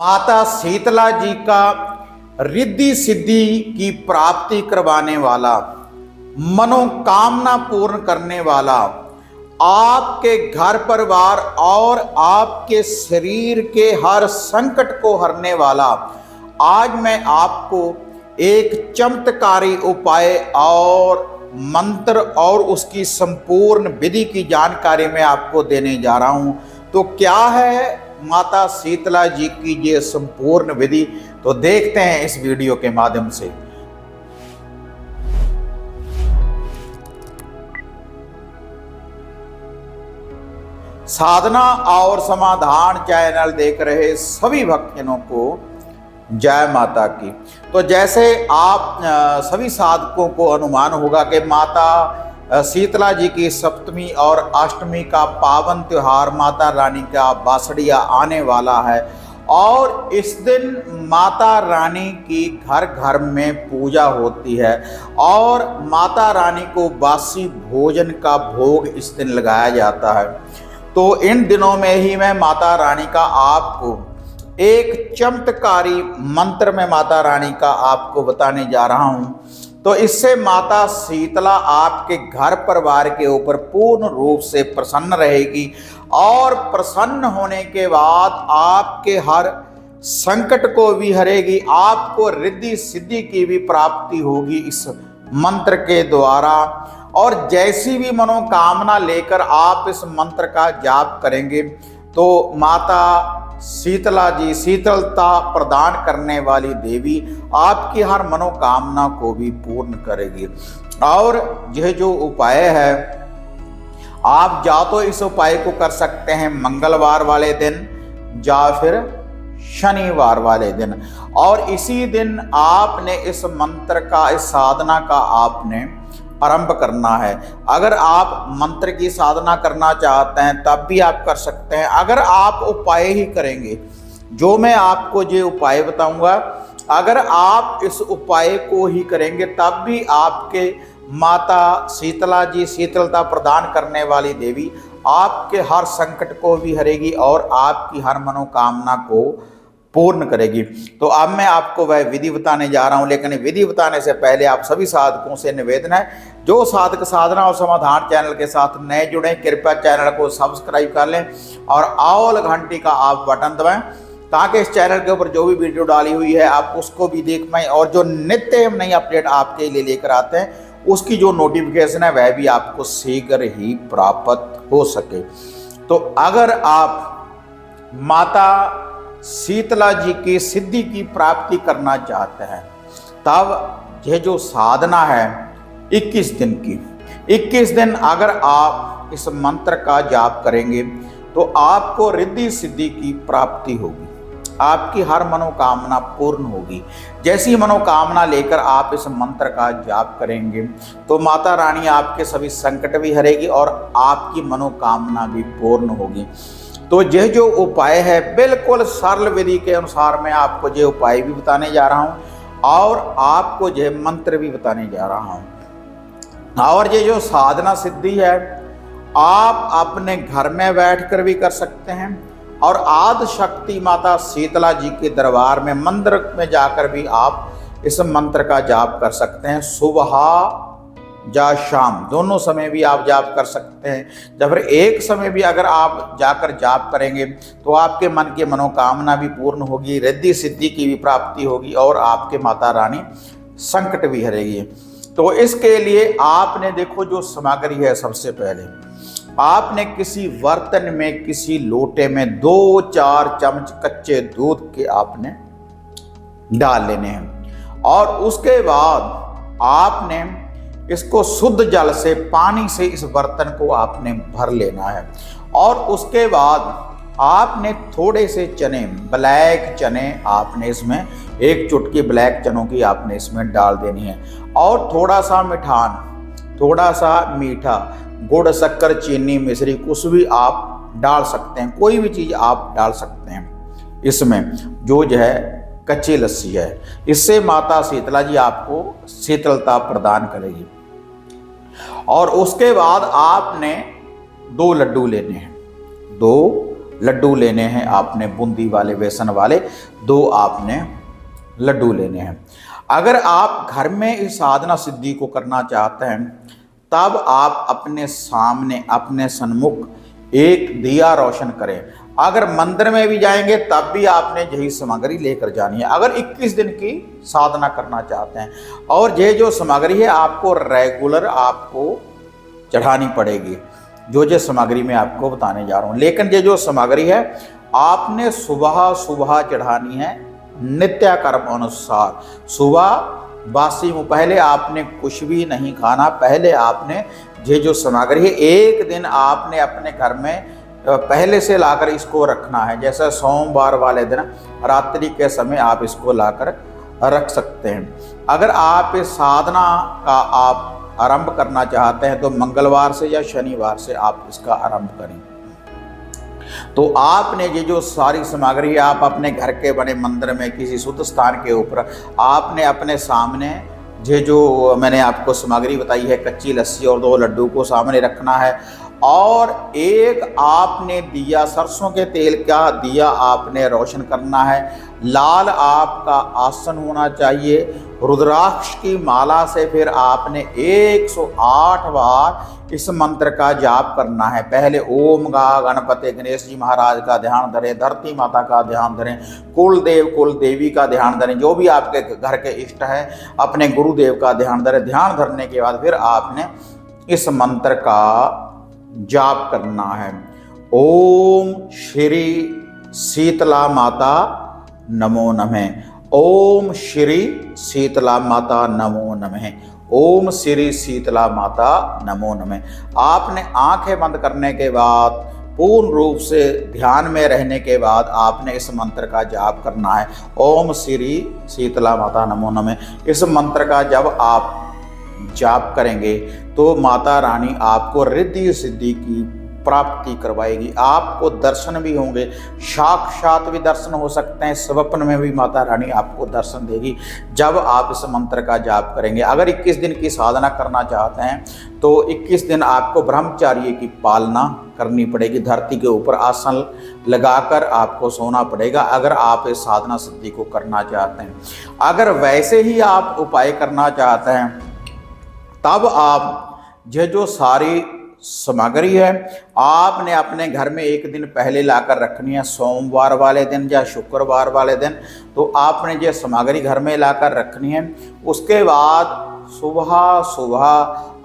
माता शीतला जी का रिद्धि सिद्धि की प्राप्ति करवाने वाला, मनोकामना पूर्ण करने वाला, आपके घर परिवार और आपके शरीर के हर संकट को हरने वाला आज मैं आपको एक चमत्कारी उपाय और मंत्र और उसकी संपूर्ण विधि की जानकारी मैं आपको देने जा रहा हूं। तो क्या है माता शीतला जी की ये संपूर्ण विधि, तो देखते हैं इस वीडियो के माध्यम से। साधना और समाधान चैनल देख रहे सभी भक्तजनों को जय माता की। तो जैसे आप सभी साधकों को अनुमान होगा कि माता शीतला जी की सप्तमी और अष्टमी का पावन त्योहार माता रानी का बासड़िया आने वाला है और इस दिन माता रानी की घर घर में पूजा होती है और माता रानी को बासी भोजन का भोग इस दिन लगाया जाता है। तो इन दिनों में ही मैं माता रानी का आपको एक चमत्कारी मंत्र में माता रानी का आपको बताने जा रहा हूं। तो इससे माता शीतला आपके घर परिवार के ऊपर पूर्ण रूप से प्रसन्न रहेगी और प्रसन्न होने के बाद आपके हर संकट को भी हरेगी, आपको रिद्धि सिद्धि की भी प्राप्ति होगी इस मंत्र के द्वारा। और जैसी भी मनोकामना लेकर आप इस मंत्र का जाप करेंगे तो माता शीतला जी, शीतलता प्रदान करने वाली देवी, आपकी हर मनोकामना को भी पूर्ण करेगी। और यह जो उपाय है, आप या तो इस उपाय को कर सकते हैं मंगलवार वाले दिन या फिर शनिवार वाले दिन, और इसी दिन आपने इस मंत्र का, इस साधना का आपने आरंभ करना है। अगर आप मंत्र की साधना करना चाहते हैं तब भी आप कर सकते हैं। अगर आप उपाय ही करेंगे, जो मैं आपको ये उपाय बताऊंगा, अगर आप इस उपाय को ही करेंगे तब भी आपके माता शीतला जी, शीतलता प्रदान करने वाली देवी, आपके हर संकट को भी हरेगी और आपकी हर मनोकामना को पूर्ण करेगी। तो अब मैं आपको वह विधि बताने जा रहा हूं, लेकिन विधि बताने से पहले आप सभी साधकों से निवेदन है, जो साधक साधना और समाधान चैनल के साथ नए जुड़े, कृपया चैनल को सब्सक्राइब कर लें और ऑल घंटी का आप बटन दबाएं ताकि इस चैनल के ऊपर जो भी वीडियो डाली हुई है आप उसको भी देख पाएं और जो नित्य नई अपडेट आपके लिए लेकर आते हैं उसकी जो नोटिफिकेशन है वह भी आपको शीघ्र ही प्राप्त हो सके। तो अगर आप माता शीतला जी की सिद्धि की प्राप्ति करना चाहते हैं तब यह जो साधना है 21 दिन की, 21 दिन अगर आप इस मंत्र का जाप करेंगे तो आपको रिद्धि सिद्धि की प्राप्ति होगी, आपकी हर मनोकामना पूर्ण होगी। जैसी मनोकामना लेकर आप इस मंत्र का जाप करेंगे तो माता रानी आपके सभी संकट भी हरेगी और आपकी मनोकामना भी पूर्ण होगी। तो यह जो उपाय है बिल्कुल सरल विधि के अनुसार मैं आपको ये उपाय भी बताने जा रहा हूं और आपको यह मंत्र भी बताने जा रहा हूं। और ये जो साधना सिद्धि है आप अपने घर में बैठकर भी कर सकते हैं और आदि शक्ति माता शीतला जी के दरबार में, मंदिर में जाकर भी आप इस मंत्र का जाप कर सकते हैं। सुबह या शाम दोनों समय भी आप जाप कर सकते हैं, या फिर एक समय भी अगर आप जाकर जाप करेंगे तो आपके मन की मनोकामना भी पूर्ण होगी, रिद्धि सिद्धि की भी प्राप्ति होगी और आपके माता रानी संकट भी हरेगी। तो इसके लिए आपने देखो जो सामग्री है, सबसे पहले आपने किसी बर्तन में, किसी लोटे में 2-4 चम्मच कच्चे दूध के आपने डाल लेने हैं और उसके बाद आपने इसको शुद्ध जल से, पानी से इस बर्तन को आपने भर लेना है और उसके बाद आपने थोड़े से चने, ब्लैक चने आपने इसमें, एक चुटकी ब्लैक चनों की आपने इसमें डाल देनी है और थोड़ा सा मिठान, थोड़ा सा मीठा, गुड़, शक्कर, चीनी, मिश्री कुछ भी आप डाल सकते हैं, कोई भी चीज़ आप डाल सकते हैं इसमें, जो है कच्ची लस्सी है। इससे माता शीतला जी आपको शीतलता प्रदान करेगी। और उसके बाद आपने 2 लड्डू लेने हैं, 2 लड्डू लेने हैं आपने, बूंदी वाले, बेसन वाले 2 आपने लड्डू लेने हैं। अगर आप घर में इस साधना सिद्धि को करना चाहते हैं तब आप अपने सामने, अपने सन्मुख एक दिया रोशन करें। अगर मंदिर में भी जाएंगे तब भी आपने यही सामग्री लेकर जानी है। अगर 21 दिन की साधना करना चाहते हैं, और ये जो सामग्री है आपको रेगुलर आपको चढ़ानी पड़ेगी, जो सामग्री मैं आपको बताने जा रहा हूँ। लेकिन ये जो सामग्री है आपने सुबह सुबह चढ़ानी है नित्य कर्म अनुसार। सुबह बासी मुँह, पहले आपने कुछ भी नहीं खाना। पहले आपने ये जो सामग्री है 1 दिन आपने अपने घर में पहले से लाकर इसको रखना है। जैसे सोमवार वाले दिन रात्रि के समय आप इसको लाकर रख सकते हैं। अगर आप इस साधना का आप आरंभ करना चाहते हैं तो मंगलवार से या शनिवार से आप इसका आरंभ करें। तो आपने ये जो सारी सामग्री है आप अपने घर के बने मंदिर में किसी शुद्ध स्थान के ऊपर आपने अपने सामने ये जो मैंने आपको सामग्री बताई है, कच्ची लस्सी और 2 लड्डू को सामने रखना है। और एक आपने दिया, सरसों के तेल का दिया आपने रोशन करना है। लाल आपका आसन होना चाहिए। रुद्राक्ष की माला से फिर आपने 108 बार इस मंत्र का जाप करना है। पहले ओम गा गणपति गणेश जी महाराज का ध्यान धरें, धरती माता का ध्यान धरें, कुलदेव कुल देवी का ध्यान धरें, जो भी आपके घर के इष्ट है अपने गुरुदेव का ध्यान धरें। ध्यान धरने के बाद फिर आपने इस मंत्र का जाप करना है। ओम श्री शीतला माता नमो नमः। ओम श्री शीतला माता नमो नमः। ओम श्री शीतला माता नमो नमः। आपने आंखें बंद करने के बाद पूर्ण रूप से ध्यान में रहने के बाद आपने इस मंत्र का जाप करना है। ओम श्री शीतला माता नमो नमः। इस मंत्र का जब आप जाप करेंगे तो माता रानी आपको रिद्धि सिद्धि की प्राप्ति करवाएगी। आपको दर्शन भी होंगे, साक्षात भी दर्शन हो सकते हैं, स्वप्न में भी माता रानी आपको दर्शन देगी जब आप इस मंत्र का जाप करेंगे। अगर 21 दिन की साधना करना चाहते हैं तो 21 दिन आपको ब्रह्मचार्य की पालना करनी पड़ेगी। धरती के ऊपर आसन लगाकर आपको सोना पड़ेगा अगर आप इस साधना सिद्धि को करना चाहते हैं। अगर वैसे ही आप उपाय करना चाहते हैं तब आप जो सारी सामग्री है आपने अपने घर में 1 दिन पहले लाकर रखनी है। सोमवार वाले दिन या शुक्रवार वाले दिन तो आपने ये सामग्री घर में लाकर रखनी है। उसके बाद सुबह सुबह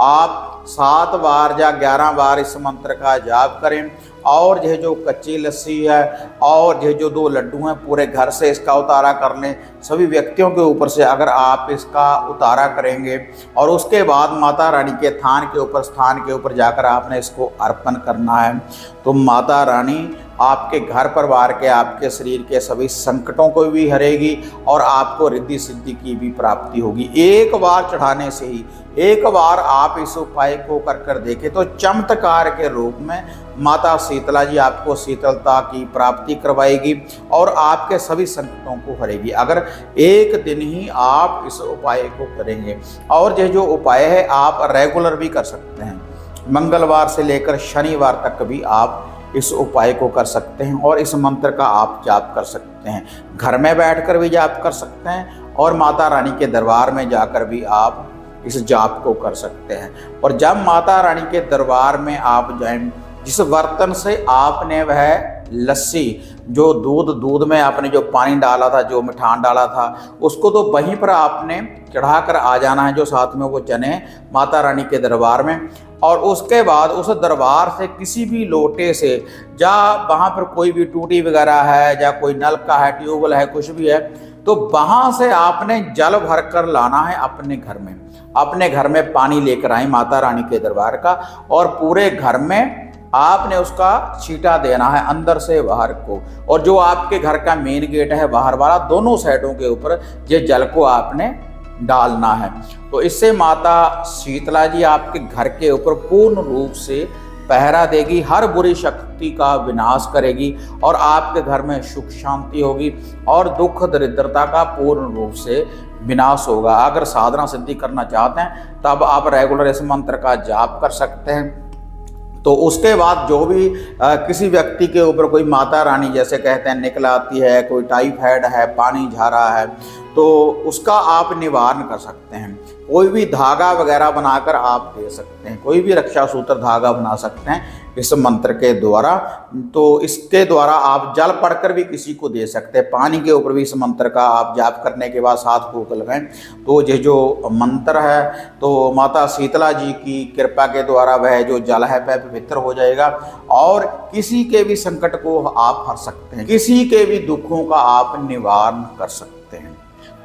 आप 7 बार या 11 बार इस मंत्र का जाप करें। और यह जो कच्ची लस्सी है और यह जो 2 लड्डू हैं पूरे घर से इसका उतारा कर लें। सभी व्यक्तियों के ऊपर से अगर आप इसका उतारा करेंगे और उसके बाद माता रानी के स्थान के ऊपर जाकर आपने इसको अर्पण करना है तो माता रानी आपके घर परिवार के, आपके शरीर के सभी संकटों को भी हरेगी और आपको रिद्धि सिद्धि की भी प्राप्ति होगी। एक बार चढ़ाने से ही, एक बार आप इस उपाय को कर देखें तो चमत्कार के रूप में माता शीतला जी आपको शीतलता की प्राप्ति करवाएगी और आपके सभी संकटों को हरेगी अगर 1 दिन ही आप इस उपाय को करेंगे। और ये जो उपाय है आप रेगुलर भी कर सकते हैं, मंगलवार से लेकर शनिवार तक भी आप इस उपाय को कर सकते हैं और इस मंत्र का आप जाप कर सकते हैं। घर में बैठकर भी जाप कर सकते हैं और माता रानी के दरबार में जाकर भी आप इस जाप को कर सकते हैं। और जब माता रानी के दरबार में आप जाएं, जिस बर्तन से आपने वह लस्सी, जो दूध में आपने जो पानी डाला था, जो मिठान डाला था, उसको तो वहीं पर आपने चढ़ा कर आ जाना है, जो साथ में वो चने माता रानी के दरबार में। और उसके बाद उस दरबार से किसी भी लोटे से, या वहाँ पर कोई भी टूटी वगैरह है या कोई नलका है, ट्यूबवेल है, कुछ भी है, तो वहाँ से आपने जल भर कर लाना है अपने घर में। अपने घर में पानी लेकर आए माता रानी के दरबार का और पूरे घर में आपने उसका छींटा देना है अंदर से बाहर को। और जो आपके घर का मेन गेट है बाहर वाला, दोनों साइडों के ऊपर ये जल को आपने डालना है। तो इससे माता शीतला जी आपके घर के ऊपर पूर्ण रूप से पहरा देगी, हर बुरी शक्ति का विनाश करेगी और आपके घर में सुख शांति होगी और दुख दरिद्रता का पूर्ण रूप से विनाश होगा। अगर साधना सिद्धि करना चाहते हैं तब आप रेगुलर इस मंत्र का जाप कर सकते हैं। तो उसके बाद जो भी किसी व्यक्ति के ऊपर कोई माता रानी जैसे कहते हैं निकल आती है, कोई टाइफाइड है, पानी जा रहा है, तो उसका आप निवारण कर सकते हैं। कोई भी धागा वगैरह बनाकर आप दे सकते हैं, कोई भी रक्षा सूत्र धागा बना सकते हैं इस मंत्र के द्वारा। तो इसके द्वारा आप जल पढ़कर भी किसी को दे सकते हैं। पानी के ऊपर भी इस मंत्र का आप जाप करने के बाद 7 फूंक लगाएं तो ये जो मंत्र है तो माता शीतला जी की कृपा के द्वारा वह जो जल है वह पवित्र हो जाएगा और किसी के भी संकट को आप हर सकते हैं, किसी के भी दुखों का आप निवारण कर सकते हैं।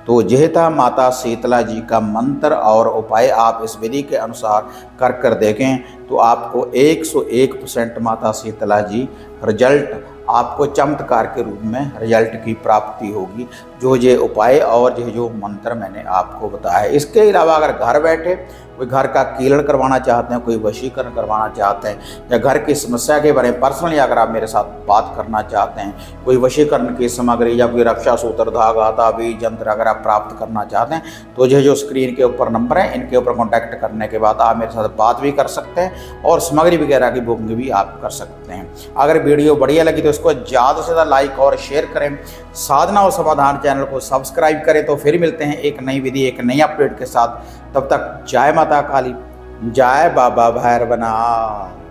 तो यह था माता शीतला जी का मंत्र और उपाय। आप इस विधि के अनुसार कर देखें तो आपको 101% माता शीतला जी रिजल्ट, आपको चमत्कार के रूप में रिजल्ट की प्राप्ति होगी। जो ये उपाय और ये जो मंत्र मैंने आपको बताया। इसके अलावा अगर घर बैठे कोई घर का कीलन करवाना चाहते हैं, कोई वशीकरण करवाना चाहते हैं या घर की समस्या के बारे में पर्सनली अगर आप मेरे साथ बात करना चाहते हैं, कोई वशीकरण की सामग्री या कोई रक्षा सूत्र धागा ताबीज यंत्र अगर आप प्राप्त करना चाहते हैं तो ये जो स्क्रीन के ऊपर नंबर है इनके ऊपर कॉन्टैक्ट करने के बाद आप मेरे साथ बात भी कर सकते हैं और सामग्री वगैरह की बुकिंग भी आप कर सकते हैं। अगर वीडियो बढ़िया लगी तो इसको ज़्यादा से ज़्यादा लाइक और शेयर करें, साधना और समाधान चैनल को सब्सक्राइब करें। तो फिर मिलते हैं एक नई विधि एक नई अपडेट के साथ। तब तक जय माता काली, जय बाबा भैरवनाथ।